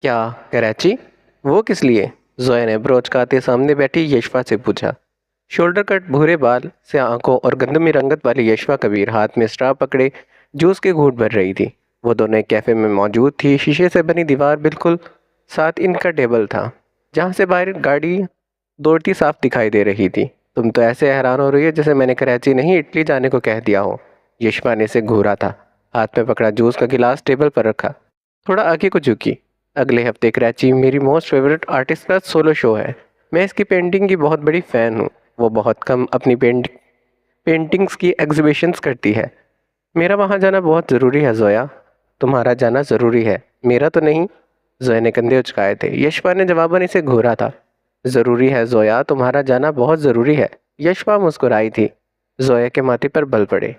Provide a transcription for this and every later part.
کیا کراچی؟ وہ کس لیے؟ زویا نے بروچ کاتے سامنے بیٹھی یشفا سے پوچھا۔ شولڈر کٹ بھورے بال سے آنکھوں اور گندمی رنگت والی یشفا کبیر ہاتھ میں اسٹرا پکڑے جوس کے گھونٹ بھر رہی تھی۔ وہ دونوں ایک کیفے میں موجود تھی۔ شیشے سے بنی دیوار بالکل ساتھ ان کا ٹیبل تھا جہاں سے باہر گاڑی دوڑتی صاف دکھائی دے رہی تھی۔ تم تو ایسے حیران ہو رہی ہے جیسے میں نے کراچی نہیں اٹلی جانے کو کہہ دیا ہو۔ یشفا نے اسے گھورا تھا، ہاتھ میں پکڑا جوس کا گلاس ٹیبل پر رکھا، تھوڑا آگے کو جھکی۔ اگلے ہفتے کراچی میری موسٹ فیورٹ آرٹسٹ کا سولو شو ہے۔ میں اس کی پینٹنگ کی بہت بڑی فین ہوں۔ وہ بہت کم اپنی پینٹنگز کی ایگزیبیشنز کرتی ہے۔ میرا وہاں جانا بہت ضروری ہے زویا۔ تمہارا جانا ضروری ہے، میرا تو نہیں۔ زویا نے کندھے اچکائے تھے۔ یشفا نے جواباً اسے گھورا تھا۔ ضروری ہے زویا، تمہارا جانا بہت ضروری ہے۔ یشفا مسکرائی تھی۔ زویا کے ماتھے پر بل پڑے۔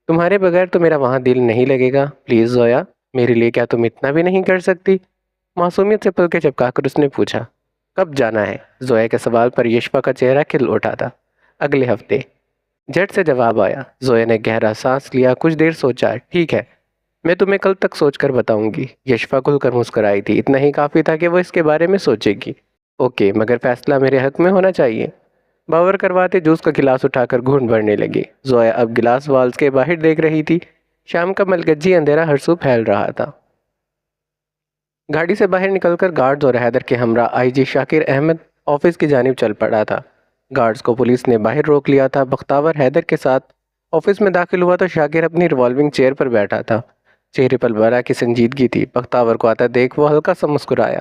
تمہارے بغیر تو میرا وہاں دل نہیں لگے گا۔ پلیز زویا، میرے لیے کیا تم اتنا بھی نہیں کر سکتی؟ معصومیت سے پلکیں چپکا کر اس نے پوچھا۔ کب جانا ہے؟ زویا کے سوال پر یشفا کا چہرہ کھل اٹھا تھا۔ اگلے ہفتے، جھٹ سے جواب آیا۔ زویا نے گہرا سانس لیا، کچھ دیر سوچا۔ ٹھیک ہے، میں تمہیں کل تک سوچ کر بتاؤں گی۔ یشفا کھل کر مسکرائی تھی۔ اتنا ہی کافی تھا کہ وہ اس کے بارے میں سوچے گی۔ اوکے، مگر فیصلہ میرے حق میں ہونا چاہیے۔ باور کرواتے جوس کا گلاس اٹھا کر گھونٹ بھرنے لگی۔ زویا اب گلاس والز کے باہر دیکھ رہی تھی۔ شام کا ملگجی اندھیرا ہر سو پھیل رہا تھا۔ گاڑی سے باہر نکل کر گارڈز اور حیدر کے ہمراہ آئی جی شاکر احمد آفس کی جانب چل پڑا تھا۔ گارڈز کو پولیس نے باہر روک لیا تھا۔ بختاور حیدر کے ساتھ آفس میں داخل ہوا تو شاکر اپنی ریوالونگ چیئر پر بیٹھا تھا۔ چہرے پر برا کی سنجیدگی تھی۔ بختاور کو آتا دیکھ وہ ہلکا سا مسکرایا۔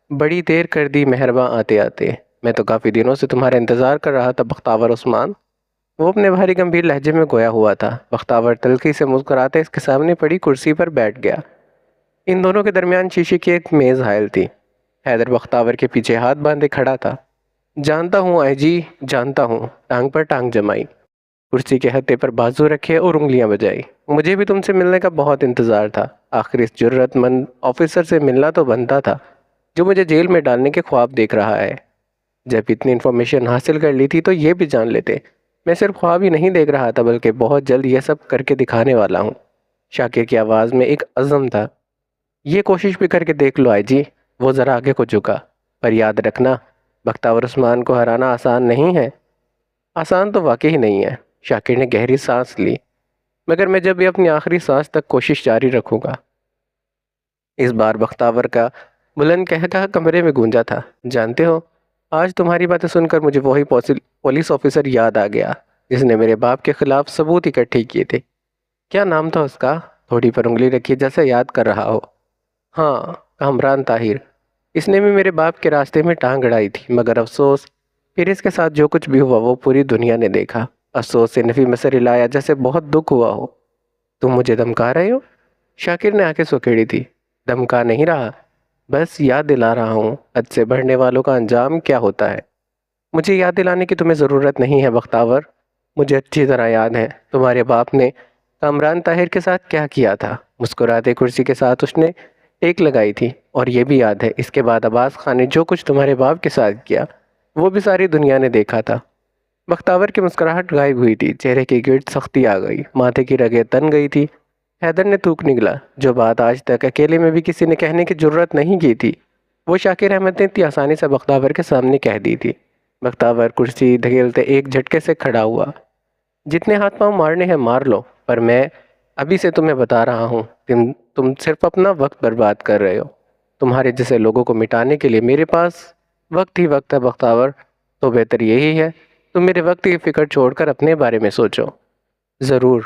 بڑی دیر کر دی مہرباں آتے آتے۔ میں تو کافی دنوں سے تمہارا انتظار کر رہا تھا بختاور عثمان۔ وہ اپنے بھاری گمبھیر لہجے میں گویا ہوا تھا۔ بختاور تلخی سے مسکراتے اس کے سامنے پڑی کرسی پر بیٹھ گیا۔ ان دونوں کے درمیان شیشے کی ایک میز حائل تھی۔ حیدر بختاور کے پیچھے ہاتھ باندھے کھڑا تھا۔ جانتا ہوں آئی جی، جانتا ہوں۔ ٹانگ پر ٹانگ جمائی، کرسی کے ہتھے پر بازو رکھے اور انگلیاں بجائی۔ مجھے بھی تم سے ملنے کا بہت انتظار تھا۔ آخر اس جرأت مند آفیسر سے ملنا تو بنتا تھا جو مجھے جیل میں ڈالنے کے خواب دیکھ رہا ہے۔ جب اتنی انفارمیشن حاصل کر لی تھی تو یہ بھی جان لیتے۔ میں صرف خواب ہی نہیں دیکھ رہا تھا بلکہ بہت جلد یہ سب کر کے دکھانے والا ہوں۔ شاکر کی آواز میں ایک عزم تھا۔ یہ کوشش بھی کر کے دیکھ لو آئی جی۔ وہ ذرا آگے کو جھکا۔ پر یاد رکھنا، بختاور عثمان کو ہرانا آسان نہیں ہے۔ آسان تو واقعی نہیں ہے۔ شاکر نے گہری سانس لی۔ مگر میں جب بھی اپنی آخری سانس تک کوشش جاری رکھوں گا۔ اس بار بختاور کا بلند قہقہہ کمرے میں گونجا تھا۔ جانتے ہو، آج تمہاری باتیں سن کر مجھے وہی پولیس آفیسر یاد آ گیا جس نے میرے باپ کے خلاف ثبوت اکٹھے کیے تھے۔ کیا نام تھا اس کا؟ تھوڑی پر انگلی رکھی جیسے یاد کر رہا ہو۔ ہاں، کامران طاہر۔ اس نے بھی میرے باپ کے راستے میں ٹانگ اڑائی تھی، مگر افسوس، پھر اس کے ساتھ جو کچھ بھی ہوا وہ پوری دنیا نے دیکھا۔ افسوس سے نفی میں سر ہلایا جیسے بہت دکھ ہوا ہو۔ تم مجھے دھمکا رہے ہو؟ شاکر نے آنکھیں سکیڑی تھی۔ دھمکا نہیں رہا، بس یاد دلا رہا ہوں حد سے بڑھنے والوں کا انجام کیا ہوتا ہے۔ مجھے یاد دلانے کی تمہیں ضرورت نہیں ہے بختاور۔ مجھے اچھی طرح یاد ہے تمہارے باپ نے کامران طاہر کے ساتھ کیا کیا تھا۔ مسکراتے کرسی کے ساتھ اس نے ٹیک لگائی تھی۔ اور یہ بھی یاد ہے اس کے بعد عباس خان نے جو کچھ تمہارے باپ کے ساتھ کیا وہ بھی ساری دنیا نے دیکھا تھا۔ بختاور کی مسکراہٹ غائب ہوئی تھی۔ چہرے کے گرد سختی آ گئی، ماتھے کی رگیں تن گئی تھی۔ حیدر نے تھوک نگلا۔ جو بات آج تک اکیلے میں بھی کسی نے کہنے کی جرأت نہیں کی تھی وہ شاکر احمد نے اتنی آسانی سے بختاور کے سامنے کہہ دی تھی۔ بختاور کرسی دھکیلتے ایک جھٹکے سے کھڑا ہوا۔ جتنے ہاتھ پاؤں مارنے ہیں مار لو، پر میں ابھی سے تمہیں بتا رہا ہوں تم صرف اپنا وقت برباد کر رہے ہو۔ تمہارے جیسے لوگوں کو مٹانے کے لیے میرے پاس وقت ہی وقت ہے بختاور۔ تو بہتر یہی ہے تم میرے وقت کی فکر چھوڑ کر اپنے بارے میں سوچو۔ ضرور،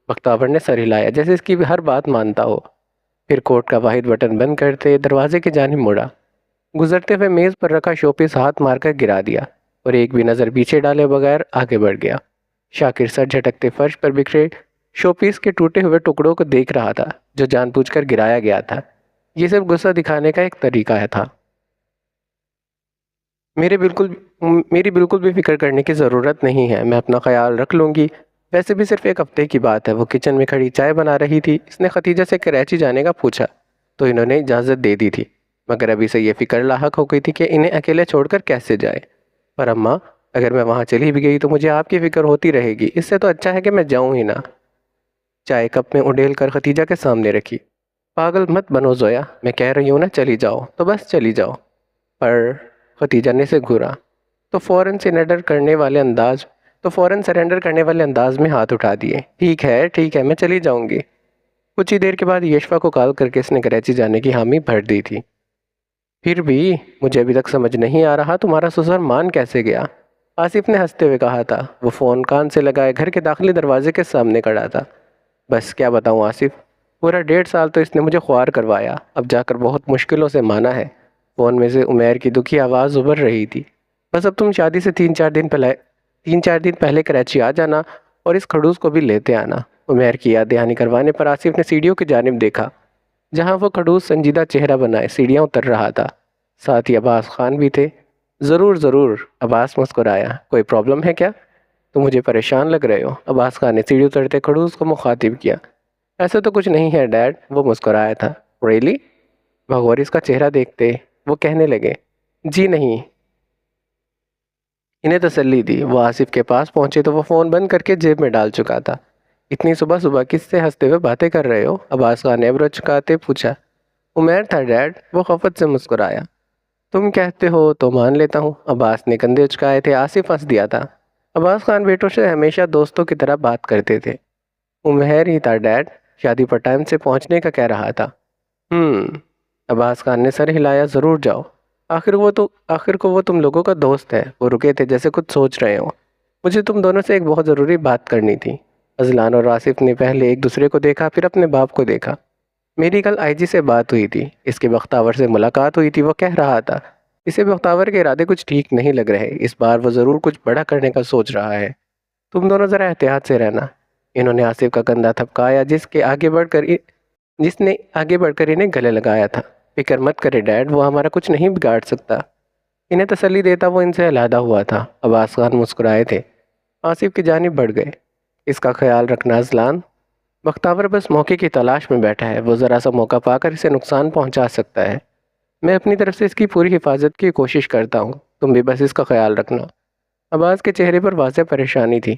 بختاور نے سر ہلایا جیسے اس کی ہر بات مانتا ہو۔ پھر کوٹ کا واحد بٹن بند کرتے دروازے کی جانب مڑا۔ گزرتے ہوئے میز پر رکھا شو پیس ہاتھ مار کر گرا دیا اور ایک بھی نظر پیچھے ڈالے بغیر آگے بڑھ گیا۔ شاکر سر جھٹکتے فرش پر بکھرے شو پیس کے ٹوٹے ہوئے ٹکڑوں کو دیکھ رہا تھا جو جان بوجھ کر گرایا گیا تھا۔ یہ صرف غصہ دکھانے کا ایک طریقہ تھا۔ میری بالکل بھی فکر کرنے کی ضرورت نہیں ہے، میں اپنا خیال رکھ لوں گی۔ ویسے بھی صرف ایک ہفتے کی بات ہے۔ وہ کچن میں کھڑی چائے بنا رہی تھی۔ اس نے ختیجہ سے کراچی جانے کا پوچھا تو انہوں نے اجازت دے دی تھی، مگر ابھی سے یہ فکر لاحق ہو گئی تھی کہ انہیں اکیلے چھوڑ کر کیسے جائے۔ پر اماں، اگر میں وہاں چلی بھی گئی تو مجھے آپ کی فکر ہوتی رہے گی، اس سے تو اچھا ہے کہ میں جاؤں ہی نہ۔ چائے کپ میں اڈیل کر ختیجہ کے سامنے رکھی۔ پاگل مت بنو زویا، میں کہہ رہی ہوں نا چلی جاؤ تو بس چلی جاؤ۔ پر ختیجہ نے سے گھورا تو فوراً سرنڈر کرنے والے انداز میں ہاتھ اٹھا دیے۔ ٹھیک ہے میں چلی جاؤں گی۔ کچھ ہی دیر کے بعد یشفا کو کال کر کے اس نے کراچی جانے کی حامی بھر دی تھی۔ پھر بھی مجھے ابھی تک سمجھ نہیں آ رہا تمہارا سسر مان کیسے گیا؟ آصف نے ہنستے ہوئے کہا تھا۔ وہ فون کان سے لگائے گھر کے داخلی دروازے کے سامنے کھڑا تھا۔ بس کیا بتاؤں آصف، پورا 1.5 سال تو اس نے مجھے خوار کروایا، اب جا کر بہت مشکلوں سے مانا ہے۔ فون میں سے عمیر کی دکھی آواز ابھر رہی تھی۔ بس اب تم شادی سے 3-4 دن پہلے کراچی آ جانا اور اس کھڑوس کو بھی لیتے آنا۔ عمیر کی یاد دہانی کروانے پر آصف نے سیڑھیوں کی جانب دیکھا، جہاں وہ کھڑوس سنجیدہ چہرہ بنائے سیڑھیاں اتر رہا تھا۔ ساتھ ہی عباس خان بھی تھے۔ ضرور، عباس مسکرایا۔ کوئی پرابلم ہے کیا؟ تم مجھے پریشان لگ رہے ہو، عباس خان نے سیڑھی اترتے کھڑوس کو مخاطب کیا۔ ایسا تو کچھ نہیں ہے ڈیڈ، وہ مسکرایا تھا۔ ریلی؟ بغور اس کا چہرہ دیکھتے وہ کہنے لگے، جی نہیں۔ انہیں تسلی دی۔ وہ آصف کے پاس پہنچے تو وہ فون بند کر کے جیب میں ڈال چکا تھا۔ اتنی صبح کس سے ہنستے ہوئے باتیں کر رہے ہو؟ عباس خان نے ابرو چکاتے پوچھا۔ عمیر تھا ڈیڈ، وہ خفت سے مسکرایا۔ تم کہتے ہو تو مان لیتا ہوں۔ عباس نے کندھے اچکائے تھے۔ آصف ہنس دیا تھا۔ عباس خان بیٹوں سے ہمیشہ دوستوں کی طرح بات کرتے تھے۔ عمیر ہی تھا ڈیڈ، شادی پر ٹائم سے پہنچنے کا کہہ رہا تھا۔ عباس خان نے سر ہلایا۔ ضرور جاؤ، آخر کو وہ تم لوگوں کا دوست ہے۔ وہ رکے تھے جیسے کچھ سوچ رہے ہوں۔ مجھے تم دونوں سے ایک بہت ضروری بات کرنی تھی۔ اذلان اور آصف نے پہلے ایک دوسرے کو دیکھا، پھر اپنے باپ کو دیکھا۔ میری کل آئی جی سے بات ہوئی تھی، اس کے بختاور سے ملاقات ہوئی تھی۔ وہ کہہ رہا تھا اسے بختاور کے ارادے کچھ ٹھیک نہیں لگ رہے، اس بار وہ ضرور کچھ بڑا کرنے کا سوچ رہا ہے۔ تم دونوں ذرا احتیاط سے رہنا۔ انہوں نے آصف کا کندھا تھپکایا جس نے آگے بڑھ کر انہیں گلے لگایا تھا۔ فکر مت کرے ڈیڈ، وہ ہمارا کچھ نہیں بگاڑ سکتا۔ انہیں تسلی دیتا وہ ان سے علیحدہ ہوا تھا۔ عباس خان مسکرائے تھے۔ آصف کی جانب بڑھ گئے۔ اس کا خیال رکھنا اذلان، بختاور بس موقع کی تلاش میں بیٹھا ہے، وہ ذرا سا موقع پا کر اسے نقصان پہنچا سکتا ہے۔ میں اپنی طرف سے اس کی پوری حفاظت کی کوشش کرتا ہوں، تم بھی بس اس کا خیال رکھنا۔ عباس کے چہرے پر واضح پریشانی تھی۔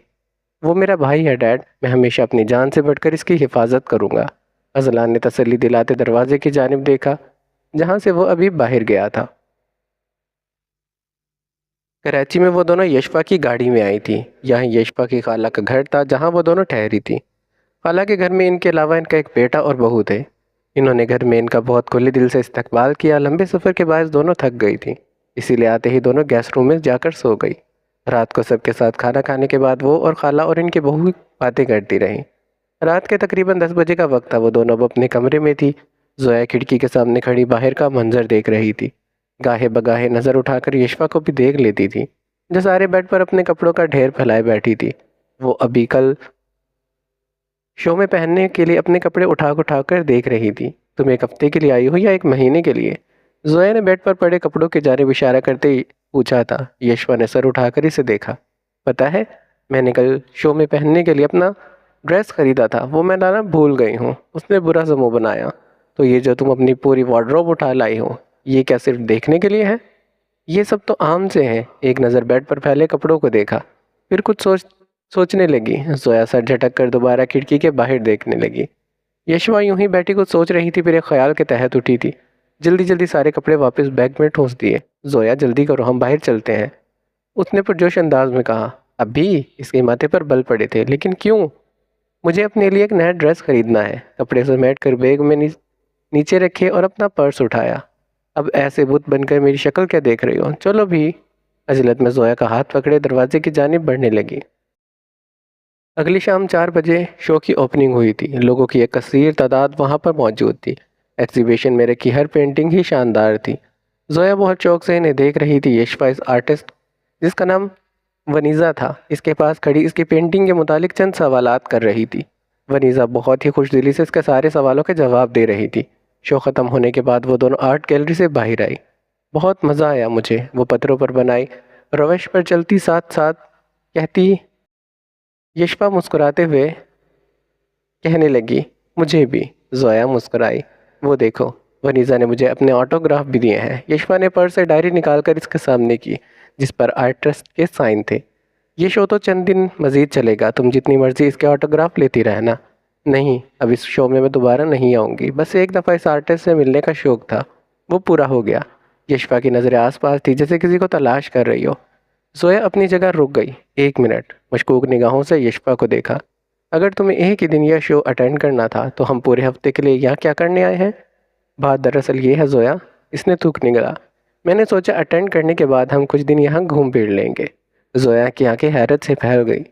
وہ میرا بھائی ہے ڈیڈ، میں ہمیشہ اپنی جان سے بڑھ کر اس کی حفاظت کروں گا۔ اذلان نے تسلی دلاتے دروازے کی جانب دیکھا، جہاں سے وہ ابھی باہر گیا تھا۔ کراچی میں وہ دونوں یشفا کی گاڑی میں آئی تھی۔ یہاں یشفا کی خالہ کا گھر تھا جہاں وہ دونوں ٹھہری تھی۔ خالہ کے گھر میں ان کے علاوہ ان کا ایک بیٹا اور بہو تھے۔ انہوں نے گھر میں ان کا بہت کھلے دل سے استقبال کیا۔ لمبے سفر کے باعث دونوں تھک گئی تھیں، اسی لیے آتے ہی دونوں گیسٹ روم میں جا کر سو گئی۔ رات کو سب کے ساتھ کھانا کھانے کے بعد وہ اور خالہ اور ان کی بہو باتیں کرتی رہیں۔ رات کے تقریباً 10 بجے کا وقت تھا۔ وہ دونوں اب اپنے کمرے میں تھی۔ زویا کھڑکی کے سامنے کھڑی باہر کا منظر دیکھ رہی تھی۔ گاہے بگاہے نظر اٹھا کر یشفا کو بھی دیکھ لیتی تھی، جو سارے بیڈ پر اپنے کپڑوں کا ڈھیر پھیلائے بیٹھی تھی۔ وہ ابھی کل شو میں پہننے کے لیے اپنے کپڑے اٹھا کر دیکھ رہی تھی۔ تم 1 ہفتے کے لیے آئی ہو یا 1 مہینے کے لیے؟ زویا نے بیڈ پر پڑے کپڑوں کی جانب اشارہ کرتے ہی پوچھا تھا۔ یشفا نے سر اٹھا کر اسے دیکھا۔ پتہ ہے، میں نے کل شو میں پہننے کے لیے اپنا ڈریس خریدا تھا، وہ میں لانا بھول گئی ہوں۔ اس نے برا سا منہ بنایا۔ تو یہ جو تم اپنی پوری وارڈروب اٹھا لائی ہو، یہ کیا صرف دیکھنے کے لیے ہے؟ یہ سب تو عام سے ہیں۔ ایک نظر بیڈ پر پھیلے کپڑوں کو دیکھا، پھر کچھ سوچنے لگی۔ زویا سر جھٹک کر دوبارہ کھڑکی کے باہر دیکھنے لگی۔ یشوا یوں ہی بیٹھی کچھ سوچ رہی تھی، پھر ایک خیال کے تحت اٹھی تھی۔ جلدی سارے کپڑے واپس بیگ میں ٹھونس دیے۔ زویا جلدی کرو، ہم باہر چلتے ہیں، اس نے پرجوش انداز میں کہا۔ اب بھی اس کے ماتھے پر بل پڑے تھے۔ لیکن کیوں؟ مجھے اپنے لیے ایک نیا ڈریس خریدنا ہے۔ کپڑے سمیٹ کر بیگ میں نیچے رکھے اور اپنا پرس اٹھایا۔ اب ایسے بت بن کر میری شکل کیا دیکھ رہی ہو؟ چلو بھی۔ عجلت میں زویا کا ہاتھ پکڑے دروازے کی جانب بڑھنے لگی۔ اگلی شام 4 بجے شو کی اوپننگ ہوئی تھی۔ لوگوں کی ایک کثیر تعداد وہاں پر موجود تھی۔ ایگزیبیشن میں رکھی ہر پینٹنگ ہی شاندار تھی۔ زویا بہت شوق سے انہیں دیکھ رہی تھی۔ یشفا اس آرٹسٹ، جس کا نام ونیزا تھا، اس کے پاس کھڑی اس کی پینٹنگ کے متعلق چند سوالات کر رہی تھی۔ ونیزا بہت ہی خوش دلی سے اس کے سارے سوالوں کے جواب دے رہی تھی۔ شو ختم ہونے کے بعد وہ دونوں آرٹ گیلری سے باہر آئی۔ بہت مزہ آیا مجھے، وہ پتھروں پر بنائی روش پر چلتی ساتھ ساتھ کہتی۔ یشفا مسکراتے ہوئے کہنے لگی، مجھے بھی۔ زویا مسکرائی۔ وہ دیکھو، ونیزا نے مجھے اپنے آٹوگراف بھی دیے ہیں۔ یشفا نے پرس سے ڈائری نکال کر اس کے سامنے کی، جس پر آرٹسٹ کے سائن تھے۔ یہ شو تو چند دن مزید چلے گا، تم جتنی مرضی اس کے آٹوگراف لیتی رہنا۔ نہیں، اب اس شو میں دوبارہ نہیں آؤں گی، بس ایک دفعہ اس آرٹسٹ سے ملنے کا شوق تھا، وہ پورا ہو گیا۔ یشپا کی نظریں آس پاس تھی جیسے کسی کو تلاش کر رہی ہو۔ زویا اپنی جگہ رک گئی۔ 1 منٹ، مشکوک نگاہوں سے یشپا کو دیکھا۔ اگر تمہیں ایک ہی دن یہ شو اٹینڈ کرنا تھا تو ہم پورے ہفتے کے لیے یہاں کیا کرنے آئے ہیں؟ بات دراصل یہ ہے زویا، اس نے تھوک نگلا۔ میں نے سوچا اٹینڈ کرنے کے بعد ہم کچھ دن یہاں گھوم پھر لیں گے۔ زویا کی آنکھیں حیرت سے پھیل گئی۔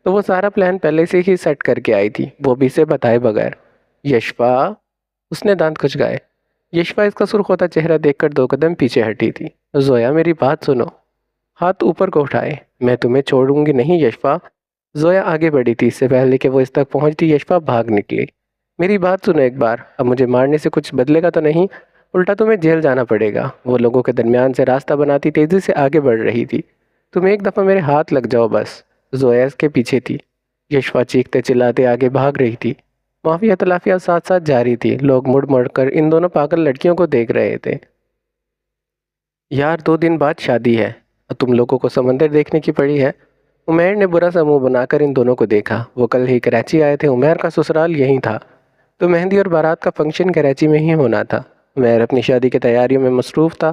تو وہ سارا پلان پہلے سے ہی سیٹ کر کے آئی تھی، وہ بھی اسے بتائے بغیر۔ یشپا، اس نے دانت کھچکائے۔ یشپا اس کا سرخ ہوتا چہرہ دیکھ کر 2 قدم پیچھے ہٹی تھی۔ زویا میری بات سنو۔ ہاتھ اوپر کو اٹھائے۔ میں تمہیں چھوڑوں گی نہیں یشپا۔ زویا آگے بڑھی تھی، اس سے پہلے کہ وہ اس تک پہنچتی یشپا بھاگ نکلی۔ میری بات سنو ایک بار، اب مجھے مارنے سے کچھ بدلے گا تو نہیں، الٹا تمہیں جیل جانا پڑے گا۔ وہ لوگوں کے درمیان سے راستہ بناتی تیزی سے آگے بڑھ رہی تھی۔ تم ایک دفعہ میرے ہاتھ لگ جاؤ بس۔ زویا اس کے پیچھے تھی۔ یشپا چیختے چلاتے آگے بھاگ رہی تھی۔ معافیا تلافیاں ساتھ ساتھ جاری تھی۔ لوگ مڑ مڑ کر ان دونوں پاگل لڑکیوں کو دیکھ رہے تھے۔ یار 2 دن بعد شادی ہے اور تم لوگوں کو سمندر دیکھنے کی پڑی ہے۔ عمیر نے برا سا منہ بنا کر ان دونوں کو دیکھا۔ وہ کل ہی کراچی آئے تھے، عمیر کا سسرال یہیں تھا، تو مہندی اور بارات کا فنکشن کراچی میں ہی ہونا تھا۔ عمیر اپنی شادی کی تیاریوں میں مصروف تھا۔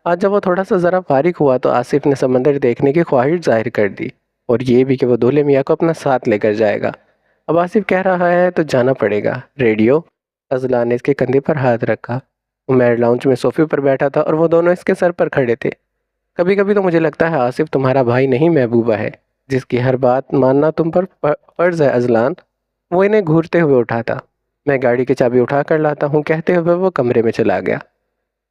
آج جب وہ تھوڑا سا ذرا فارغ ہوا تو آصف نے سمندر دیکھنے کی خواہش ظاہر کر دی، اور یہ بھی کہ وہ دولہے میاں کو اپنا ساتھ لے کر جائے گا۔ اب آصف کہہ رہا ہے تو جانا پڑے گا۔ ریڈیو؟ اذلان نے اس کے کندھے پر ہاتھ رکھا۔ عمیر لاؤنج میں صوفے پر بیٹھا تھا اور وہ دونوں اس کے سر پر کھڑے تھے۔ کبھی کبھی تو مجھے لگتا ہے آصف تمہارا بھائی نہیں محبوبہ ہے، جس کی ہر بات ماننا تم پر فرض ہے اذلان۔ وہ انہیں گھورتے ہوئے اٹھا تھا۔ میں گاڑی کی چابی اٹھا کر لاتا ہوں، کہتے ہوئے وہ کمرے میں چلا گیا۔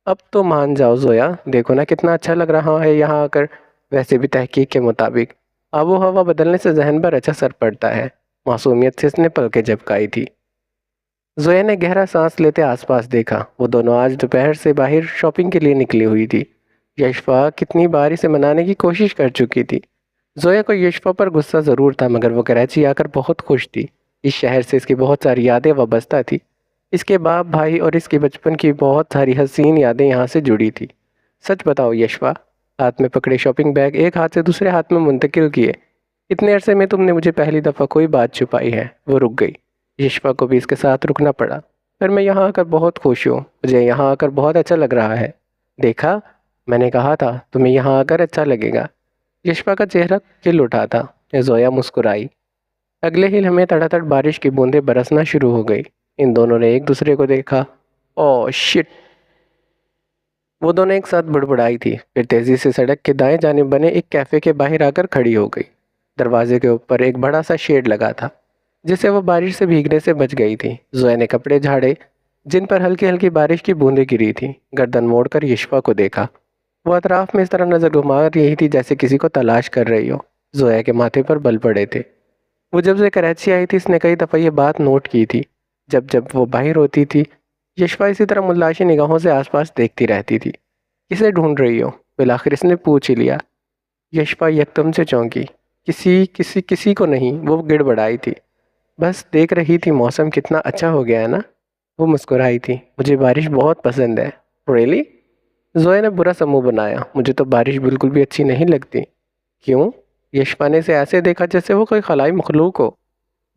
اب تو مان جاؤ زویا، دیکھو نا کتنا اچھا لگ رہا ہے یہاں آ کر۔ ویسے بھی تحقیق کے مطابق آب و ہوا بدلنے سے ذہن پر اچھا اثر پڑتا ہے۔ معصومیت سے اس نے پلکیں جھپکائی تھی۔ زویا نے گہرا سانس لیتے آس پاس دیکھا۔ وہ دونوں آج دوپہر سے باہر شاپنگ کے لیے نکلی ہوئی تھی۔ یشپا کتنی بار اسے منانے کی کوشش کر چکی تھی۔ زویا کو یشپا پر غصہ ضرور تھا، مگر وہ کراچی آ کر بہت خوش تھی۔ اس شہر سے اس کی بہت ساری یادیں وابستہ تھی۔ اس کے باپ بھائی اور اس کے بچپن کی بہت ساری حسین یادیں یہاں سے جڑی تھی۔ سچ بتاؤ یشپا، ہاتھ میں پکڑے شاپنگ بیگ ایک ہاتھ سے دوسرے ہاتھ میں منتقل کیے، اتنے عرصے میں تم نے مجھے پہلی دفعہ کوئی بات چھپائی ہے؟ وہ رک گئی۔ یشپا کو بھی اس کے ساتھ رکنا پڑا۔ پھر میں یہاں آ کر بہت خوش ہوں، مجھے یہاں آ کر بہت اچھا لگ رہا ہے۔ دیکھا، میں نے کہا تھا تمہیں یہاں آ کر اچھا لگے گا۔ یشپا کا چہرہ کھل اٹھا تھا۔ زویا مسکرائی۔ اگلے ہی لمحے تڑا تڑ بارش کی بوندیں برسنا شروع ہو گئی۔ ان دونوں نے ایک دوسرے کو دیکھا۔ اوہ شٹ! وہ دونوں ایک ساتھ بڑبڑائی تھی، پھر تیزی سے سڑک کے دائیں جانب بنے ایک کیفے کے باہر آ کر کھڑی ہو گئی۔ دروازے کے اوپر ایک بڑا سا شیڈ لگا تھا، جس سے وہ بارش سے بھیگنے سے بچ گئی تھی۔ زویا نے کپڑے جھاڑے جن پر ہلکی ہلکی بارش کی بوندیں گری تھیں۔ گردن موڑ کر یشپا کو دیکھا۔ وہ اطراف میں اس طرح نظر گھما رہی تھی جیسے کسی کو تلاش کر رہی ہو۔ زویا کے ماتھے پر بل پڑے تھے۔ وہ جب سے کراچی آئی تھی اس نے کئی دفعہ یہ بات نوٹ کی تھی۔ جب جب وہ باہر ہوتی تھی یشپا اسی طرح متلاشی نگاہوں سے آس پاس دیکھتی رہتی تھی۔ کسے ڈھونڈ رہی ہو؟ بالآخر اس نے پوچھ ہی لیا۔ یشپا یکدم سے چونکی۔ کسی کو نہیں، وہ گڑبڑائی تھی۔ بس دیکھ رہی تھی موسم کتنا اچھا ہو گیا ہے نا۔ وہ مسکرائی تھی۔ مجھے بارش بہت پسند ہے۔ ریلی؟ زویا نے برا سا منہ بنایا۔ مجھے تو بارش بالکل بھی اچھی نہیں لگتی۔ کیوں؟ یشپا نے اسے ایسے دیکھا جیسے وہ کوئی خلائی مخلوق ہو۔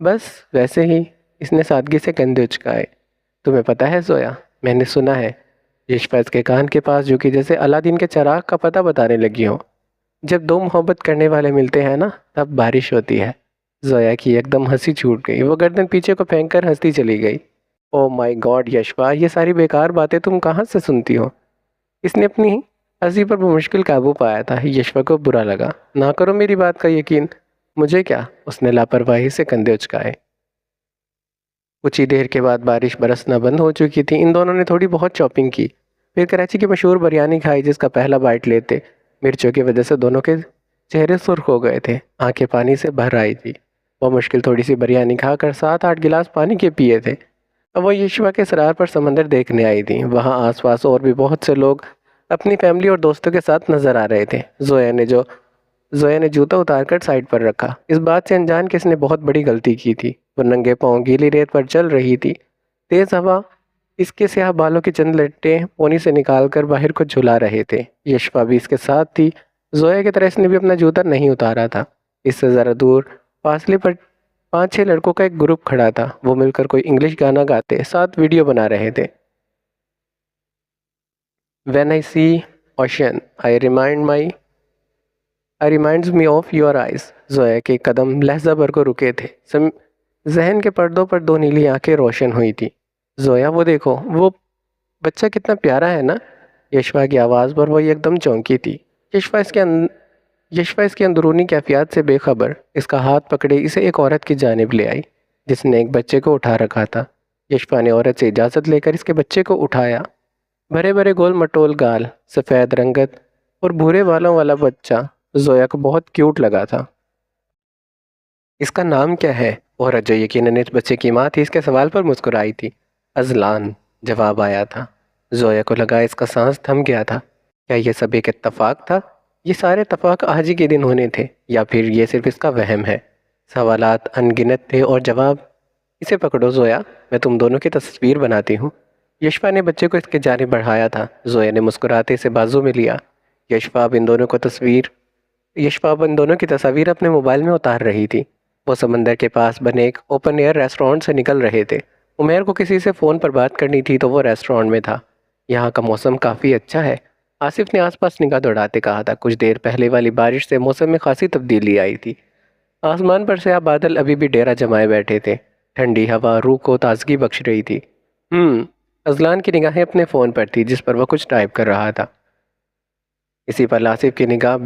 بس ویسے ہی، اس نے سادگی سے کندھے اچکائے۔ تمہیں پتہ ہے زویا، میں نے سنا ہے۔ یشپا اس کے کان کے پاس جھکی جیسے الادین کے چراغ کا پتہ بتانے لگی ہو۔ جب دو محبت کرنے والے ملتے ہیں نا، تب بارش ہوتی ہے۔ زویا کی یکدم ہنسی چھوٹ گئی۔ وہ گردن پیچھے کو پھینک کر ہنستی چلی گئی۔ او مائی گاڈ یشپا، یہ ساری بیکار باتیں تم کہاں سے سنتی ہو؟ اس نے اپنی ہنسی پر بمشکل قابو پایا تھا۔ یشپا کو برا لگا۔ نہ کرو میری بات کا یقین۔ مجھے کیا؟ اس نے لاپرواہی سے کندھے اچکائے۔ کچھ ہی دیر کے بعد بارش برسنا بند ہو چکی تھی۔ ان دونوں نے تھوڑی بہت شاپنگ کی، پھر کراچی کی مشہور بریانی کھائی جس کا پہلا بائٹ لیتے مرچوں کی وجہ سے دونوں کے چہرے سرخ ہو گئے تھے، آنکھیں پانی سے بھر آئی تھی۔ وہ مشکل تھوڑی سی بریانی کھا کر 7-8 گلاس پانی کے پیے تھے۔ اب وہ یشپا کے سرار پر سمندر دیکھنے آئی تھی۔ وہاں آس پاس اور بھی بہت سے لوگ اپنی فیملی اور دوستوں کے ساتھ نظر آ رہے تھے۔ زویا نے جوتا اتار کر سائڈ پر رکھا، اس بات سے انجان کہ اس نے بہت بڑی غلطی کی تھی۔ وہ ننگے پاؤں گیلی ریت پر چل رہی تھی۔ تیز ہوا اس کے سیاہ بالوں کی چند لٹیں پونی سے نکال کر باہر کو جھلا رہے تھے۔ یشپا بھی اس کے ساتھ تھی۔ زویا کی طرح اس نے بھی اپنا جوتا نہیں اتارا تھا۔ اس سے ذرا دور فاصلے پر 5-6 لڑکوں کا ایک گروپ کھڑا تھا، وہ مل کر کوئی انگلش گانا گاتے ساتھ ویڈیو بنا رہے تھے۔ When I see ocean, I reminds me of your eyes. Zoya کے قدم لحظہ بھر کو رکے تھے۔ ذہن کے پردوں پر 2 نیلی آنکھیں روشن ہوئی تھی۔ زویا وہ دیکھو، وہ بچہ کتنا پیارا ہے نا؟ یشوا کی آواز پر وہ ایک دم چونکی تھی۔ یشوا اس کی اندرونی کیفیات سے بے خبر اس کا ہاتھ پکڑے اسے ایک عورت کی جانب لے آئی جس نے ایک بچے کو اٹھا رکھا تھا۔ یشوا نے عورت سے اجازت لے کر اس کے بچے کو اٹھایا۔ بھرے بھرے گول مٹول گال، سفید رنگت اور بھورے بالوں والا بچہ زویا کو بہت کیوٹ لگا تھا۔ اس کا نام کیا ہے؟ عورت جو یقیناً اس بچے کی ماں تھی اس کے سوال پر مسکرائی تھی۔ اذلان، جواب آیا تھا۔ زویا کو لگا اس کا سانس تھم گیا تھا۔ کیا یہ سب ایک اتفاق تھا؟ یہ سارے اتفاق آج ہی کے دن ہونے تھے یا پھر یہ صرف اس کا وہم ہے؟ سوالات ان گنت تھے اور جواب۔ اسے پکڑو زویا، میں تم دونوں کی تصویر بناتی ہوں۔ یشوا نے بچے کو اس کے جانب بڑھایا تھا۔ زویا نے مسکراتے اسے بازو میں لیا۔ یشوا اب ان دونوں کی تصاویر اپنے موبائل میں اتار رہی تھی۔ وہ سمندر کے پاس بنے ایک اوپن ایئر ریسٹورانٹ سے نکل رہے تھے۔ عمیر کو کسی سے فون پر بات کرنی تھی تو وہ ریسٹورانٹ میں تھا۔ یہاں کا موسم کافی اچھا ہے، آصف نے آس پاس نگاہ دوڑاتے کہا تھا۔ کچھ دیر پہلے والی بارش سے موسم میں خاصی تبدیلی آئی تھی۔ آسمان پر سیاہ بادل ابھی بھی ڈیرا جمائے بیٹھے تھے۔ ٹھنڈی ہوا روح کو تازگی بخش رہی تھی۔ اذلان کی نگاہیں اپنے فون پر تھی جس پر وہ کچھ ٹائپ کر رہا تھا۔ اسی پر آصف کی نگاہ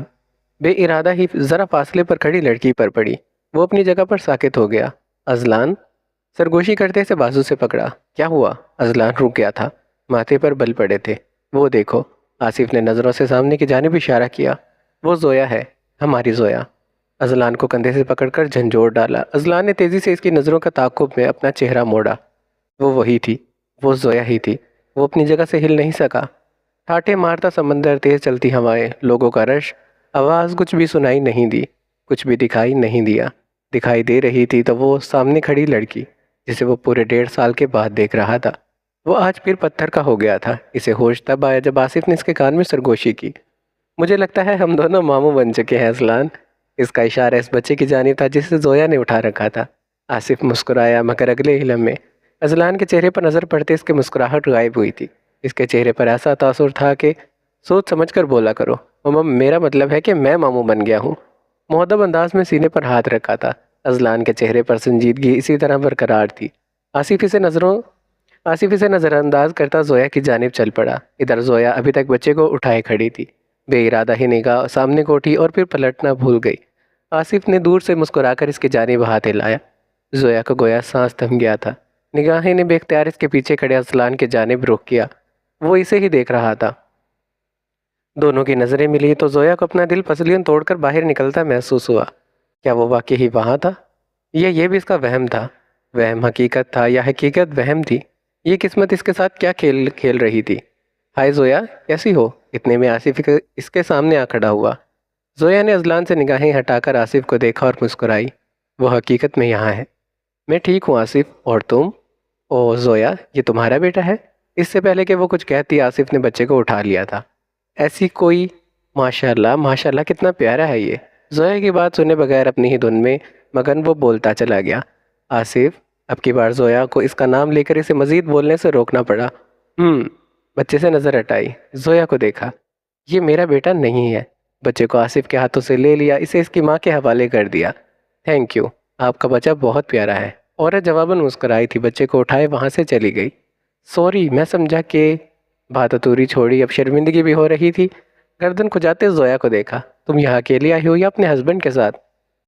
بے ارادہ ہی ذرا فاصلے پر کھڑی لڑکی پر پڑی۔ وہ اپنی جگہ پر ساکت ہو گیا۔ اذلان، سرگوشی کرتے سے بازو سے پکڑا۔ کیا ہوا؟ اذلان رک گیا تھا، ماتھے پر بل پڑے تھے۔ وہ دیکھو، آصف نے نظروں سے سامنے کی جانب اشارہ کیا۔ وہ زویا ہے، ہماری زویا۔ اذلان کو کندھے سے پکڑ کر جھنجھوڑ ڈالا۔ اذلان نے تیزی سے اس کی نظروں کا تعاقب میں اپنا چہرہ موڑا۔ وہ وہی تھی، وہ زویا ہی تھی۔ وہ اپنی جگہ سے ہل نہیں سکا۔ ٹھاٹھے مارتا سمندر، تیز چلتی ہوائیں، لوگوں کا رش، آواز کچھ بھی سنائی نہیں دی، کچھ بھی دکھائی نہیں دیا۔ دکھائی دے رہی تھی تو وہ سامنے کھڑی لڑکی جسے وہ پورے 1.5 سال کے بعد دیکھ رہا تھا۔ وہ آج پھر پتھر کا ہو گیا تھا۔ اسے ہوش تب آیا جب آصف نے اس کے کان میں سرگوشی کی۔ مجھے لگتا ہے ہم دونوں ماموں بن چکے ہیں اذلان۔ اس کا اشارہ اس بچے کی جانب تھا جسے زویا نے اٹھا رکھا تھا۔ آصف مسکرایا مگر اگلے ہی لمحے اذلان کے چہرے پر نظر پڑتے اس کی مسکراہٹ غائب ہوئی تھی۔ اس کے چہرے پر ایسا تاثر تھا کہ سوچ سمجھ کر بولا کرو۔ میرا مطلب ہے کہ میں ماموں بن گیا ہوں۔ مہذب انداز میں سینے پر ہاتھ رکھا تھا۔ اذلان کے چہرے پر سنجیدگی اسی طرح برقرار تھی۔ آصف اسے نظر انداز کرتا زویا کی جانب چل پڑا۔ ادھر زویا ابھی تک بچے کو اٹھائے کھڑی تھی، بے ارادہ ہی نگاہ سامنے کو اٹھی اور پھر پلٹنا بھول گئی۔ آصف نے دور سے مسکرا کر اس کی جانب ہاتھ ہلایا۔ زویا کو گویا سانس تھم گیا تھا۔ نگاہیں نے بے اختیار اس کے پیچھے کھڑے اذلان کی جانب رخ کیا۔ وہ اسے ہی دیکھ رہا تھا۔ دونوں کی نظریں ملی تو زویا کو اپنا دل پسلیاں توڑ کر باہر نکلتا محسوس ہوا۔ کیا وہ واقعی وہاں تھا؟ یہ بھی اس کا وہم تھا؟ وہم حقیقت تھا یا حقیقت وہم تھی؟ یہ قسمت اس کے ساتھ کیا کھیل رہی تھی؟ ہائے زویا، کیسی ہو؟ اتنے میں آصف اس کے سامنے آ کھڑا ہوا۔ زویا نے اذلان سے نگاہیں ہٹا کر آصف کو دیکھا اور مسکرائی۔ وہ حقیقت میں یہاں ہے۔ میں ٹھیک ہوں آصف، اور تم؟ او زویا، یہ تمہارا بیٹا ہے؟ اس سے پہلے کہ وہ کچھ کہتی آصف نے بچے کو اٹھا لیا تھا۔ ایسی کوئی، ماشاءاللہ کتنا پیارا ہے یہ۔ زویا کی بات سنے بغیر اپنی ہی دھن میں مگن وہ بولتا چلا گیا۔ آصف، اب کی بار زویا کو اس کا نام لے کر اسے مزید بولنے سے روکنا پڑا۔ بچے سے نظر ہٹائی، زویا کو دیکھا۔ یہ میرا بیٹا نہیں ہے۔ بچے کو آصف کے ہاتھوں سے لے لیا، اسے اس کی ماں کے حوالے کر دیا۔ تھینک یو، آپ کا بچہ بہت پیارا ہے۔ عورت جواباً مسکرائی تھی، بچے کو اٹھائے وہاں سے چلی گئی۔ سوری، میں سمجھا کہ بات اتوری چھوڑی، اب شرمندگی بھی ہو رہی تھی۔ گردن کھجاتے زویا کو دیکھا۔ تم یہاں اکیلے آئی ہو یا اپنے ہسبینڈ کے ساتھ؟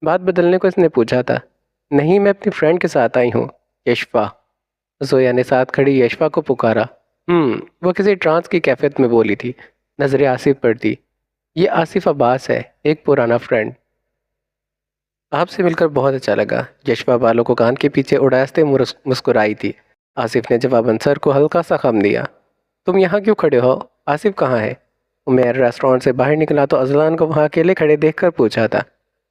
بات بدلنے کو اس نے پوچھا تھا۔ نہیں، میں اپنی فرینڈ کے ساتھ آئی ہوں، یشوا۔ زویا نے ساتھ کھڑی یشوا کو پکارا۔ وہ کسی ٹرانس کی کیفیت میں بولی تھی۔ نظریں آصف پر تھی۔ یہ آصف عباس ہے، ایک پرانا فرینڈ۔ آپ سے مل کر بہت اچھا لگا۔ یشوا بالوں کو کان کے پیچھے اڑاستے مسکرائی تھی۔ آصف نے جواباً سر کو ہلکا سا خم دیا۔ تم یہاں کیوں کھڑے ہو؟ آصف کہاں ہے؟ عمیر ریسٹورانٹ سے باہر نکلا تو اذلان کو وہاں اکیلے کھڑے دیکھ کر پوچھا تھا۔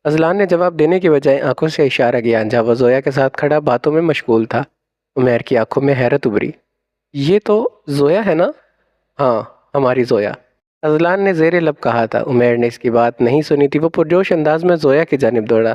اذلان نے جواب دینے کی بجائے آنکھوں سے اشارہ کیا جہاں وہ زویا کے ساتھ کھڑا باتوں میں مشغول تھا۔ عمیر کی آنکھوں میں حیرت ابھری۔ یہ تو زویا ہے نا؟ ہاں، ہماری زویا، اذلان نے زیر لب کہا تھا۔ عمیر نے اس کی بات نہیں سنی تھی، وہ پرجوش انداز میں زویا کی جانب دوڑا۔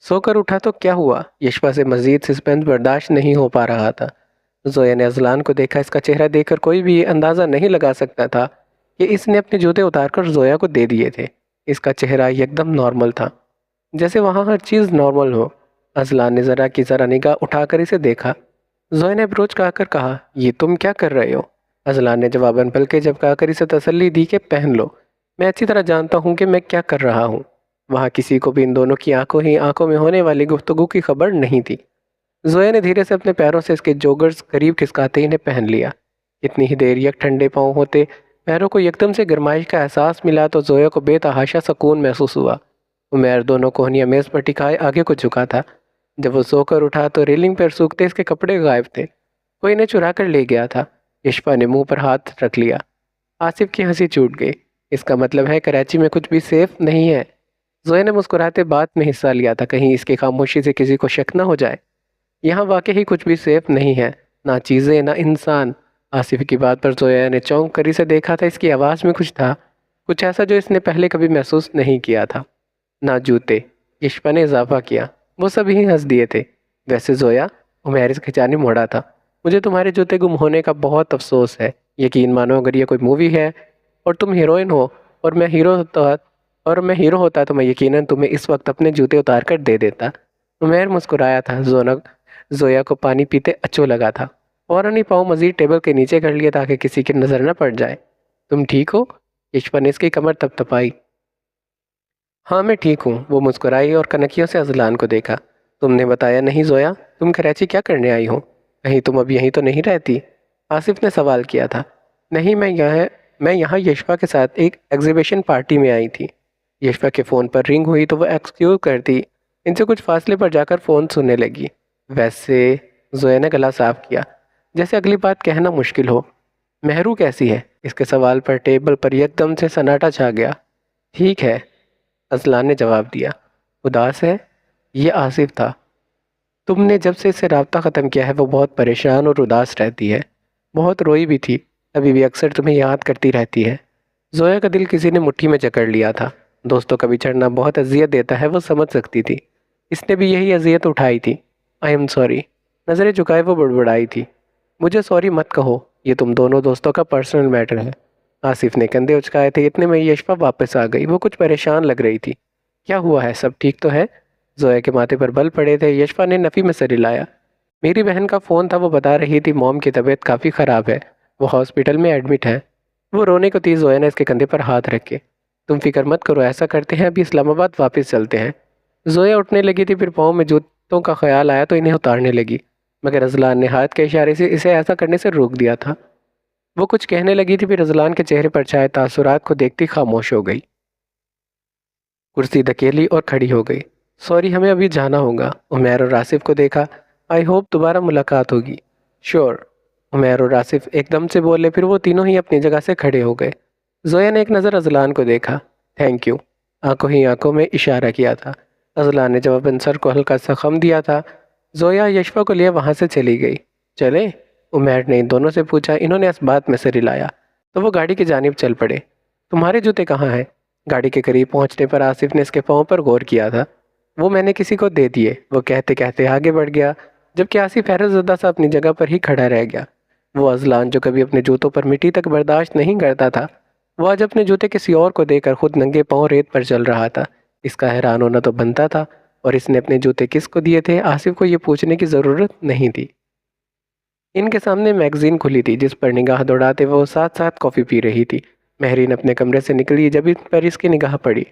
سو کر اٹھا تو کیا ہوا؟ یشپا سے مزید سسپینس برداشت نہیں ہو پا رہا تھا۔ زویا نے اذلان کو دیکھا۔ اس کا چہرہ دیکھ کر کوئی بھی یہ اندازہ نہیں لگا سکتا تھا کہ اس نے اپنے جوتے اتار کر زویا کو دے دیے تھے۔ اس کا چہرہ یکدم نارمل تھا، جیسے وہاں ہر چیز نارمل ہو۔ اذلان نے ذرا نگاہ اٹھا کر اسے دیکھا۔ زویا نے اپروچ کہا کہا، یہ تم کیا کر رہے ہو؟ اذلان نے جواباً پلکے جھپکا کر اسے تسلی دی کہ پہن لو، میں اچھی طرح جانتا ہوں کہ میں کیا کر رہا ہوں۔ وہاں کسی کو بھی ان دونوں کی آنکھوں میں ہونے والی گفتگو کی خبر نہیں تھی۔ زویا نے دھیرے سے اپنے پیروں سے اس کے جوگرز قریب کھسکاتے انہیں پہن لیا۔ اتنی ہی دیر یک ٹھنڈے پاؤں ہوتے پیروں کو یکدم سے گرمائش کا احساس ملا تو زویا کو بے تحاشا سکون محسوس ہوا۔ عمیر دونوں کوہنیاں میز پر ٹکائے آگے کو جھکا تھا۔ جب وہ سو کر اٹھا تو ریلنگ پر سوکھتے اس کے کپڑے غائب تھے، کوئی انہیں چرا کر لے گیا تھا۔ یشپا نے منہ پر ہاتھ رکھ لیا۔ آصف کی ہنسی چھوٹ گئی۔ اس کا مطلب ہے کراچی میں کچھ بھی سیف نہیں ہے۔ زویا نے مسکراتے بات میں حصہ لیا تھا، کہیں اس کی خاموشی سے کسی کو شک نہ ہو جائے۔ یہاں واقعی کچھ بھی سیف نہیں ہے، نہ چیزیں نہ انسان۔ آصف کی بات پر زویا نے چونک کر اسے دیکھا تھا۔ اس کی آواز میں کچھ تھا، کچھ ایسا جو اس نے پہلے کبھی محسوس نہیں کیا تھا۔ نہ جوتے، یشپا نے اضافہ کیا۔ وہ سبھی ہنس دیے تھے۔ ویسے زویا، عمیر اس کی جانب مڑا تھا، مجھے تمہارے جوتے گم ہونے کا بہت افسوس ہے۔ یقین مانو اگر یہ کوئی مووی ہے اور تم ہیروئن ہو اور میں ہیرو ہوتا تو میں یقیناً تمہیں اس وقت اپنے جوتے اتار کر دے دیتا۔ عمیر مسکرایا تھا۔ زویا کو پانی پیتے اچھو لگا تھا۔ فوراً ہی پاؤں مزید ٹیبل کے نیچے کر لیا تاکہ کسی کی نظر نہ پڑ جائے۔ تم ٹھیک ہو؟ یشپا نے اس کی کمر تپتپائی۔ ہاں میں ٹھیک ہوں، وہ مسکرائی اور کنکیوں سے اذلان کو دیکھا۔ تم نے بتایا نہیں زویا، تم کراچی کیا کرنے آئی ہو؟ کہیں تم اب یہیں تو نہیں رہتی؟ آصف نے سوال کیا تھا۔ نہیں، میں یہاں یشپا کے ساتھ ایک ایگزیبیشن پارٹی میں آئی تھی۔ یشپا کے فون پر رنگ ہوئی تو وہ ایکسکیوز کرتی ان سے کچھ فاصلے پر جا کر فون سننے لگی۔ ویسے، زویا نے گلا صاف کیا جیسے اگلی بات کہنا مشکل ہو۔ مہرو کیسی ہے؟ اس کے سوال پر ٹیبل پر یکدم سے سناٹا چھا گیا۔ ٹھیک ہے، اذلان نے جواب دیا۔ اداس ہے؟ یہ آصف تھا۔ تم نے جب سے اس سے رابطہ ختم کیا ہے وہ بہت پریشان اور اداس رہتی ہے، بہت روئی بھی تھی، ابھی بھی اکثر تمہیں یاد کرتی رہتی ہے۔ زویا کا دل کسی نے مٹھی میں جکڑ لیا تھا۔ دوستوں کا بچھڑنا بہت اذیت دیتا ہے، وہ سمجھ سکتی تھی۔ اس نے بھی یہی اذیت اٹھائی تھی۔ آئی ایم سوری، نظریں جھکائے وہ بڑبڑائی تھی۔ مجھے سوری مت کہو، یہ تم دونوں دوستوں کا پرسنل میٹر ہے۔ آصف نے کندھے اچکائے تھے، اتنے میں یشپا واپس آ گئی۔ وہ کچھ پریشان لگ رہی تھی۔ کیا ہوا ہے؟ سب ٹھیک تو ہے؟ زویا کے ماتھے پر بل پڑے تھے۔ یشپا نے نفی میں سر ہلایا۔ میری بہن کا فون تھا، وہ بتا رہی تھی موم کی طبیعت کافی خراب ہے، وہ ہاسپٹل میں ایڈمٹ ہے۔ وہ رونے کو تھی۔ زویا نے اس کے کندھے پر ہاتھ رکھے۔ تم فکر مت کرو، ایسا کرتے ہیں ابھی اسلام آباد واپس چلتے ہیں۔ زویا اٹھنے لگی تھی، پھر پاؤں میں جوتوں کا خیال آیا تو انہیں اتارنے لگی، مگر اذلان نے ہاتھ کے اشارے سے اسے ایسا کرنے سے روک دیا تھا۔ وہ کچھ کہنے لگی تھی، پھر اذلان کے چہرے پر چھائے تاثرات کو دیکھتی خاموش ہو گئی۔ کرسی دھکیلی اور کھڑی ہو گئی۔ سوری، ہمیں ابھی جانا ہوگا۔ عمیر اور آصف کو دیکھا۔ آئی ہوپ دوبارہ ملاقات ہوگی۔ شور، عمیر اور آصف ایک دم سے بولے، پھر وہ تینوں ہی اپنی جگہ سے کھڑے ہو گئے۔ زویا نے ایک نظر اذلان کو دیکھا۔ تھینک یو، آنکھوں ہی آنکھوں میں اشارہ کیا تھا۔ اذلان نے جواباً سر کو ہلکا سا خم دیا تھا۔ زویا یشپا کو لیے وہاں سے چلی گئی۔ چلے؟ عمیر نے ان دونوں سے پوچھا۔ انہوں نے اس بات میں سر ہلایا تو وہ گاڑی کی جانب چل پڑے۔ تمہارے جوتے کہاں ہیں؟ گاڑی کے قریب پہنچنے پر آصف نے اس کے پاؤں پر غور کیا تھا۔ وہ میں نے کسی کو دے دیے، وہ کہتے کہتے آگے بڑھ گیا، جبکہ آصف حیرت زدہ سا اپنی جگہ پر ہی کھڑا رہ گیا۔ وہ اذلان جو کبھی اپنے جوتوں پر مٹی تک برداشت نہیں کرتا تھا، وہ آج اپنے جوتے کسی اور کو دے کر خود ننگے پاؤں ریت پر چل رہا تھا۔ اس کا حیران ہونا تو بنتا تھا، اور اس نے اپنے جوتے کس کو دیے تھے آصف کو یہ پوچھنے کی ضرورت نہیں تھی۔ ان کے سامنے میگزین کھلی تھی جس پر نگاہ دوڑاتے وہ ساتھ ساتھ کافی پی رہی تھی۔ مہرین اپنے کمرے سے نکلی جب ان پر اس کی نگاہ پڑی،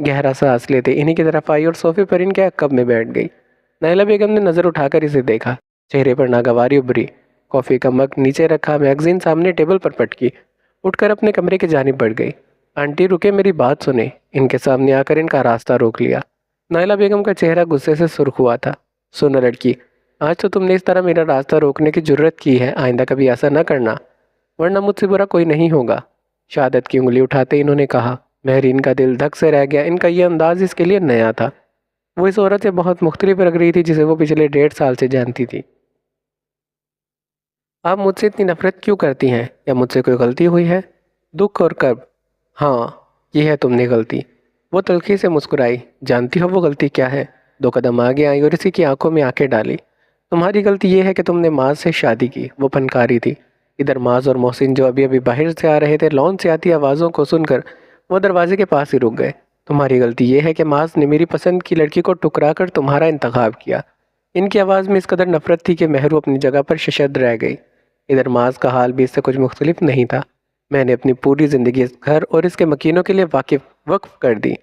گہرا سانس لیتے انہی کی طرف آئی اور صوفے پر ان کے عقب میں بیٹھ گئی۔ نائلہ بیگم نے نظر اٹھا کر اسے دیکھا، چہرے پر ناگواری ابھری۔ کافی کا مگ نیچے رکھا، میگزین سامنے ٹیبل پر پٹکی، اٹھ کر اپنے کمرے کی جانب بڑھ گئی۔ آنٹی رکے، میری بات سنیں۔ ان کے سامنے آ کر ان کا راستہ روک لیا۔ نائلہ بیگم کا چہرہ غصے سے سرخ ہوا تھا۔ سنو لڑکی، آج تو تم نے اس طرح میرا راستہ روکنے کی جرت کی ہے، آئندہ کبھی ایسا نہ کرنا، ورنہ مجھ سے برا کوئی نہیں ہوگا۔ شہادت کی انگلی اٹھاتے انہوں نے کہا۔ مہرین کا دل دھک سے رہ گیا، ان کا یہ انداز اس کے لیے نیا تھا۔ وہ اس عورت سے بہت مختلف لگ رہی تھی جسے وہ پچھلے 1.5 سال سے جانتی تھی۔ آپ مجھ سے اتنی نفرت کیوں کرتی ہیں؟ یا مجھ سے کوئی غلطی ہوئی ہے؟ دکھ اور کرب؟ ہاں، یہ ہے تم نے غلطی۔ وہ تلخی سے مسکرائی۔ جانتی ہو وہ غلطی کیا ہے؟ 2 قدم آگے آئی اور اسی کی آنکھوں میں آنکھیں ڈالی۔ تمہاری غلطی یہ ہے کہ تم نے معاذ سے شادی کی، وہ پھنکاری تھی۔ ادھر معاذ اور محسن جو ابھی باہر سے آ رہے تھے، لان سے آتی آوازوں کو سن کر وہ دروازے کے پاس ہی رک گئے۔ تمہاری غلطی یہ ہے کہ معاذ نے میری پسند کی لڑکی کو ٹکرا کر تمہارا انتخاب کیا۔ ان کی آواز میں اس قدر نفرت تھی کہ مہرو اپنی جگہ پر ششد رہ گئی۔ ادھر معاذ کا حال بھی اس سے کچھ مختلف نہیں تھا۔ میں نے اپنی پوری زندگی اس گھر اور اس کے مکینوں کے لیے وقف کر دی،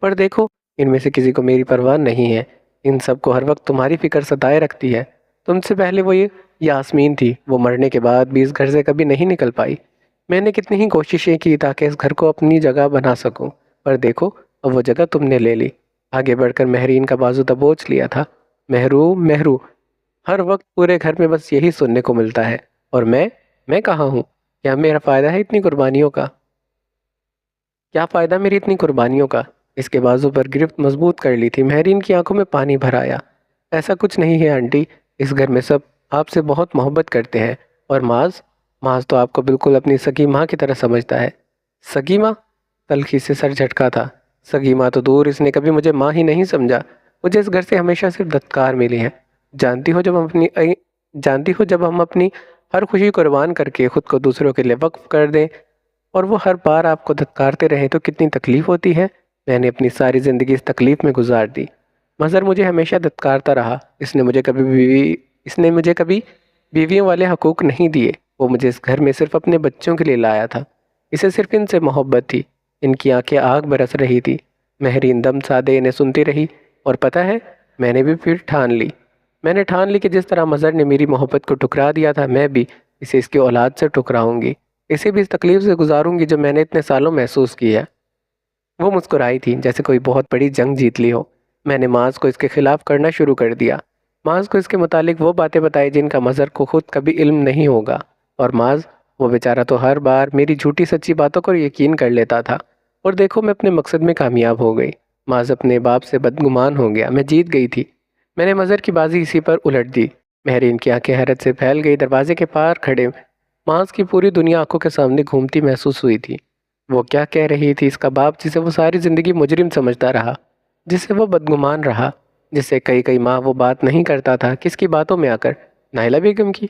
پر دیکھو ان میں سے کسی کو میری پرواہ نہیں ہے۔ ان سب کو ہر وقت تمہاری فکر ستائے رکھتی ہے۔ تم سے پہلے وہ یاسمین تھی، وہ مرنے کے بعد بھی اس گھر سے کبھی نہیں نکل پائی۔ میں نے کتنی ہی کوششیں کی تاکہ اس گھر کو اپنی جگہ بنا سکوں، پر دیکھو اب وہ جگہ تم نے لے لی۔ آگے بڑھ کر مہرین کا بازو دبوچ لیا تھا۔ مہرو، ہر وقت پورے گھر میں بس یہی سننے کو ملتا ہے، اور میں کہاں ہوں؟ کیا میرا فائدہ ہے اتنی قربانیوں کا؟ کیا فائدہ میری اتنی قربانیوں کا؟ اس کے بازو پر گرفت مضبوط کر لی تھی۔ مہرین کی آنکھوں میں پانی بھر آیا۔ ایسا کچھ نہیں ہے آنٹی، اس گھر میں سب آپ سے بہت محبت کرتے ہیں، اور معاذ تو آپ کو بالکل اپنی سگی ماں کی طرح سمجھتا ہے۔ سگی ماں؟ تلخی سے سر جھٹکا تھا۔ سگی ماں تو دور، اس نے کبھی مجھے ماں ہی نہیں سمجھا۔ مجھے اس گھر سے ہمیشہ صرف دھتکار ملی ہیں۔ جانتی ہو جب ہم اپنی ہر خوشی قربان کر کے خود کو دوسروں کے لیے وقف کر دیں اور وہ ہر بار آپ کو دھتکارتے رہیں تو کتنی تکلیف ہوتی ہے؟ میں نے اپنی ساری زندگی اس تکلیف میں گزار دی۔ مظہر مجھے ہمیشہ دھتکارتا رہا۔ اس نے مجھے کبھی بیویوں والے حقوق نہیں دیے۔ وہ مجھے اس گھر میں صرف اپنے بچوں کے لیے لایا تھا۔ اسے صرف ان سے محبت تھی۔ ان کی آنکھیں آگ برس رہی تھی۔ مہرین دم سادے انہیں سنتی رہی، اور پتہ ہے میں نے بھی پھر ٹھان لی کہ جس طرح مظہر نے میری محبت کو ٹکرا دیا تھا، میں بھی اسے اس کی اولاد سے ٹکراؤں گی۔ اسے بھی اس تکلیف سے گزاروں گی جو میں نے اتنے سالوں محسوس کی ہے۔ وہ مسکرائی تھی جیسے کوئی بہت بڑی جنگ جیت لی ہو۔ میں نے معاذ کو اس کے خلاف کرنا شروع کر دیا۔ معاذ کو اس کے متعلق وہ باتیں بتائی جن کا مظہر کو خود کبھی علم نہیں ہوگا، اور معاذ وہ بیچارہ تو ہر بار میری جھوٹی سچی باتوں کو یقین کر لیتا تھا، اور دیکھو میں اپنے مقصد میں کامیاب ہو گئی۔ معاذ اپنے باپ سے بدگمان ہو گیا۔ میں جیت گئی تھی۔ میں نے مظہر کی بازی اسی پر الٹ دی۔ مہرین کی آنکھیں حیرت سے پھیل گئی۔ دروازے کے پار کھڑے معاذ کی پوری دنیا آنکھوں کے سامنے گھومتی محسوس ہوئی تھی۔ وہ کیا کہہ رہی تھی؟ اس کا باپ جسے وہ ساری زندگی مجرم سمجھتا رہا، جسے وہ بدگمان رہا، جس سے کئی ماہ وہ بات نہیں کرتا تھا، کس کی باتوں میں آ کر؟ نائلہ بیگم کی،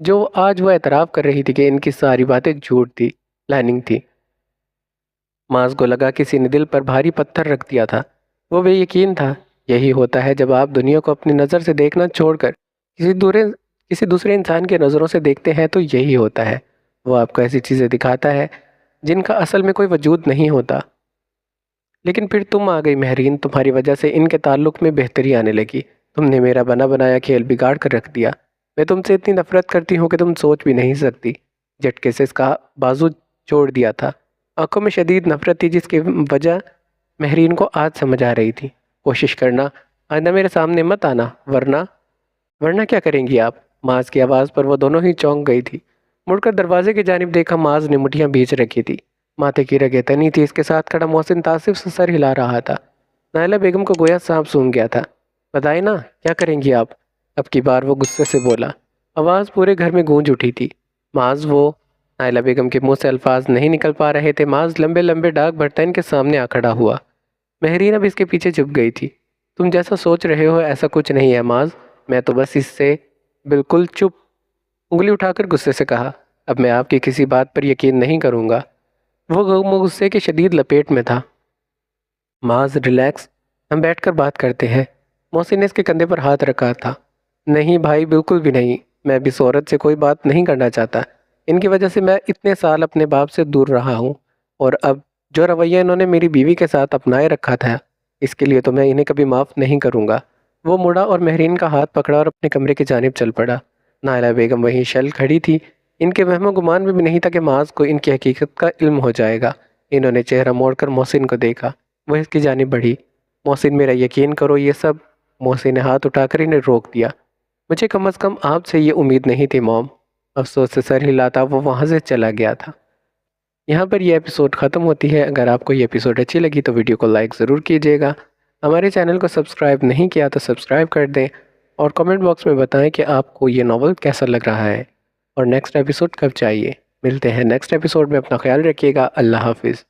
جو آج وہ اعتراف کر رہی تھی کہ ان کی ساری باتیں جھوٹ تھی، پلاننگ تھی۔ معاذ کو لگا کسی نے دل پر بھاری پتھر رکھ دیا تھا۔ وہ بے یقین تھا۔ یہی ہوتا ہے جب آپ دنیا کو اپنی نظر سے دیکھنا چھوڑ کر کسی دوسرے انسان کے نظروں سے دیکھتے ہیں تو یہی ہوتا ہے۔ وہ آپ کو ایسی چیزیں دکھاتا ہے جن کا اصل میں کوئی وجود نہیں ہوتا۔ لیکن پھر تم آ گئی مہرین، تمہاری وجہ سے ان کے تعلق میں بہتری آنے لگی۔ تم نے میرا بنا بنایا کھیل بگاڑ کر رکھ دیا۔ میں تم سے اتنی نفرت کرتی ہوں کہ تم سوچ بھی نہیں سکتی۔ جھٹکے سے اس کا بازو چھوڑ دیا تھا۔ آنکھوں میں شدید نفرت تھی جس کی وجہ مہرین کو آج سمجھ آ رہی تھی۔ کوشش کرنا آئندہ میرے سامنے مت آنا، ورنہ کیا کریں گی آپ؟ معاذ کی آواز پر وہ دونوں ہی چونک گئی تھی۔ مڑ کر دروازے کی جانب دیکھا۔ معاذ نے مٹھیاں بیچ رکھی تھی، ماتھے کی رگیں تنی تھی۔ اس کے ساتھ کھڑا محسن تعصب سے سر ہلا رہا تھا۔ نائلہ بیگم کو گویا سانپ سونگھ گیا تھا۔ بتائیں نا کیا کریں گی آپ؟ اب کی بار وہ غصے سے بولا۔ آواز پورے گھر میں گونج اٹھی تھی۔ معاذ وہ نائلہ بیگم کے منہ سے الفاظ نہیں نکل پا رہے تھے۔ معاذ لمبے لمبے ڈاک برتن کے سامنے آ کھڑا ہوا۔ مہرین اب اس کے پیچھے چھپ گئی تھی۔ تم جیسا سوچ رہے ہو ایسا کچھ نہیں ہے معاذ، میں تو بس اس سے بالکل چپ۔ انگلی اٹھا کر غصے سے کہا، اب میں آپ کی کسی بات پر یقین نہیں کروں گا۔ وہ غصے کے شدید لپیٹ میں تھا۔ معاذ ریلیکس، ہم بیٹھ کر بات کرتے ہیں۔ محسن نے اس کے کندھے پر ہاتھ رکھا تھا۔ نہیں بھائی، بالکل بھی نہیں۔ میں بھی اس عورت سے کوئی بات نہیں کرنا چاہتا۔ ان کی وجہ سے میں اتنے سال اپنے باپ سے دور رہا ہوں، اور اب جو رویہ انہوں نے میری بیوی کے ساتھ اپنائے رکھا تھا، اس کے لیے تو میں انہیں کبھی معاف نہیں کروں گا۔ وہ مڑا اور مہرین کا ہاتھ پکڑا اور اپنے کمرے کی جانب چل پڑا۔ نائلہ بیگم وہیں شل کھڑی تھی۔ ان کے وہم و گمان میں بھی نہیں تھا کہ معاذ کو ان کی حقیقت کا علم ہو جائے گا۔ انہوں نے چہرہ موڑ کر محسن کو دیکھا۔ وہ اس کی جانب بڑھی۔ محسن میرا یقین کرو یہ سب۔ محسن نے ہاتھ اٹھا کر انہیں روک دیا۔ مجھے کم از کم آپ سے یہ امید نہیں تھی موم۔ افسوس سے سر ہلاتا وہ وہاں سے چلا گیا تھا۔ یہاں پر یہ ایپیسوڈ ختم ہوتی ہے۔ اگر آپ کو یہ ایپیسوڈ اچھی لگی تو ویڈیو کو لائک ضرور کیجیے گا۔ ہمارے چینل کو سبسکرائب نہیں کیا تو سبسکرائب کر دیں، اور کمنٹ باکس میں بتائیں کہ آپ کو یہ ناول کیسا لگ رہا ہے اور نیکسٹ ایپیسوڈ کب چاہیے۔ ملتے ہیں نیکسٹ ایپیسوڈ میں۔ اپنا خیال رکھیے گا۔ اللہ حافظ۔